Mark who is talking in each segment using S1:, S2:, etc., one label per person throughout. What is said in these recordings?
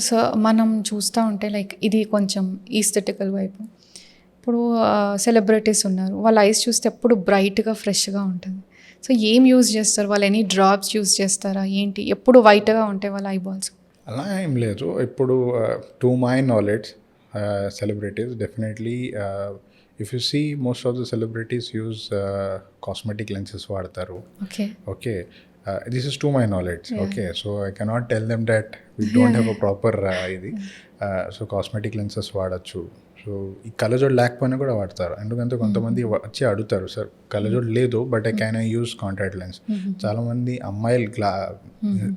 S1: So మనం చూస్తూ ఉంటే లైక్ ఇది కొంచెం ఈస్థెటికల్ వైపు. ఇప్పుడు సెలబ్రిటీస్ ఉన్నారు, వాళ్ళ ఐస్ చూస్తే ఎప్పుడు బ్రైట్గా ఫ్రెష్గా ఉంటుంది. సో ఏం యూజ్ చేస్తారు వాళ్ళు? ఎనీ డ్రాప్స్ యూజ్ చేస్తారా ఏంటి? ఎప్పుడు వైట్గా ఉంటాయి వాళ్ళ ఐబాల్స్?
S2: అలా ఏం లేదు. ఇప్పుడు to my knowledge celebrities definitely if you see most of the celebrities use cosmetic lenses వాడతారు. Okay, this is to my knowledge. Okay, so I cannot tell them that we don't have a proper ఇది. So cosmetic lenses వాడచ్చు. So ఈ కళ్ళజోడు లేకపోయినా కూడా వాడతారు. ఎందుకంటే కొంతమంది వచ్చి అడుగుతారు, సార్ కళ్ళజోడు లేదు but I can I use contact lens. చాలామంది అమ్మాయిలు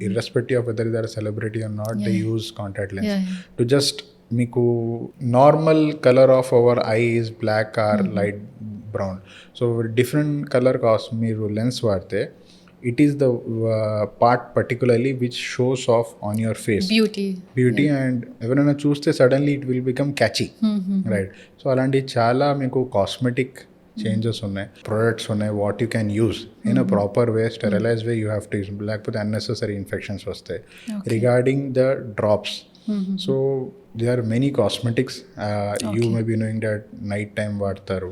S2: irrespective of weather they are celebrity or not, they use contact lens to just మీకు normal colour of our eye is black or light brown. So different colour మీరు lens వాడితే it is the part particularly which shows off on your face beauty yeah. And ఎవరైనా చూస్తే suddenly it will become catchy, right? So అలాంటి చాలా మీకు cosmetic changes ఉన్నాయి, products ఉన్నాయి what you can use in a proper way, sterilise way you have to use, లేకపోతే unnecessary infections వస్తాయి. Regarding the drops, so they are many cosmetics you may be knowing that night time వాడతారు.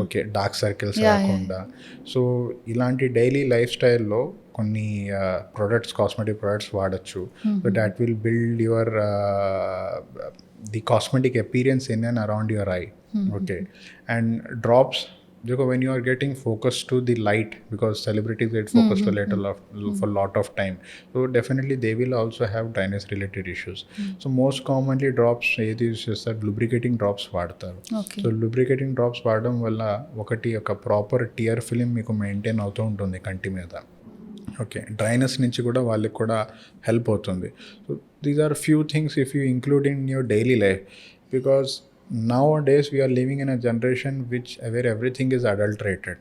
S2: Okay, dark circles రాకుండా. So ఇలాంటి daily life స్టైల్లో కొన్ని products, cosmetic products వాడచ్చు. So that will build your the cosmetic appearance in and around your eye. Okay, and drops, because when you are getting focused to the light, because celebrities get focused a little for lot of time, so definitely they will also have dryness related issues. So most commonly drops ఏది use చేస్తారు, lubricating drops వాడతారు. So lubricating drops వాడడం వల్ల ఒకటి ఒక proper tear film మీకు maintain అవుతూ ఉంటుంది కంటి మీద. ఓకే, డ్రైనెస్ నుంచి కూడా వాళ్ళకి కూడా హెల్ప్ అవుతుంది. So these are few things if you include in your daily life, because nowadays we are living in a generation where everything is adulterated.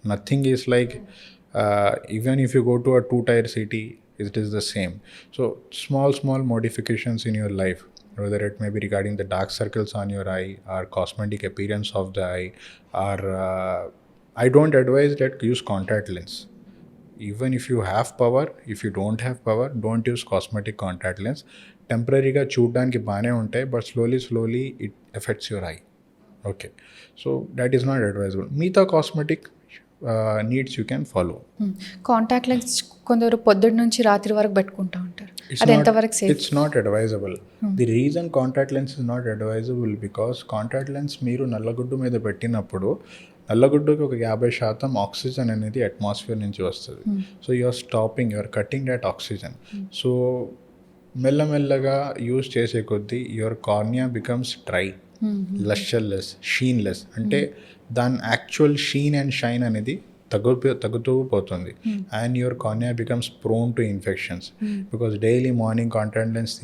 S2: Nothing is like even if you go to a 2-tier city, it is the same. So small modifications in your life, whether it may be regarding the dark circles on your eye or cosmetic appearance of the eye, or I don't advise that use contact lens. Even if you have power, if you don't have power, don't use cosmetic contact lens. టెంపరీగా చూడడానికి బాగానే ఉంటాయి, but slowly it affects your eye. Okay, so that is not advisable. మిగతా cosmetic needs you can follow.
S1: Contact lens కొందరు పొద్దున్న నుంచి రాత్రి వరకు పెట్టుకుంటూ ఉంటారు, అది ఎంతవరకు safe?
S2: It's not advisable. The reason contact lens is not advisable because contact lens మీరు నల్లగుడ్డు మీద పెట్టినప్పుడు నల్లగుడ్డుకి ఒక 50% ఆక్సిజన్ అనేది అట్మాస్ఫియర్ నుంచి వస్తుంది. So you're cutting that oxygen. So మెల్లమెల్లగా యూజ్ చేసే కొద్దీ your cornea becomes dry, lustreless, sheenless. అంటే దాని యాక్చువల్ షీన్ అండ్ షైన్ అనేది తగ్గుతూ పోతుంది. And your cornea becomes prone to infections, because daily morning contact lens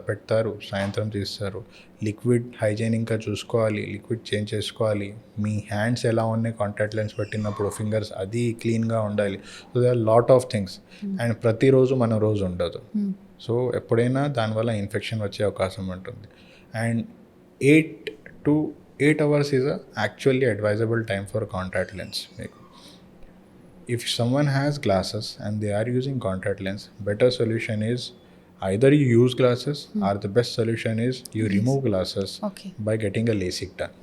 S2: పెడతారు, సాయంత్రం తీస్తారు. లిక్విడ్ హైజీనిక్గా చూసుకోవాలి, లిక్విడ్ చేంజ్ చేసుకోవాలి. మీ హ్యాండ్స్ ఎలా ఉన్నాయి కాంటాక్ట్ లెన్స్ పెట్టినప్పుడు, ఫింగర్స్ అది క్లీన్గా ఉండాలి. So they are lot of things. And ప్రతిరోజు మన రోజు ఉండదు. సో ఎప్పుడైనా దానివల్ల ఇన్ఫెక్షన్ వచ్చే అవకాశం ఉంటుంది. And 8 hours is actually advisable time for contact lens. మీకు if someone has glasses and they are using contact lens, better solution is either you use glasses or the best solution is you remove glasses by getting a LASIK done.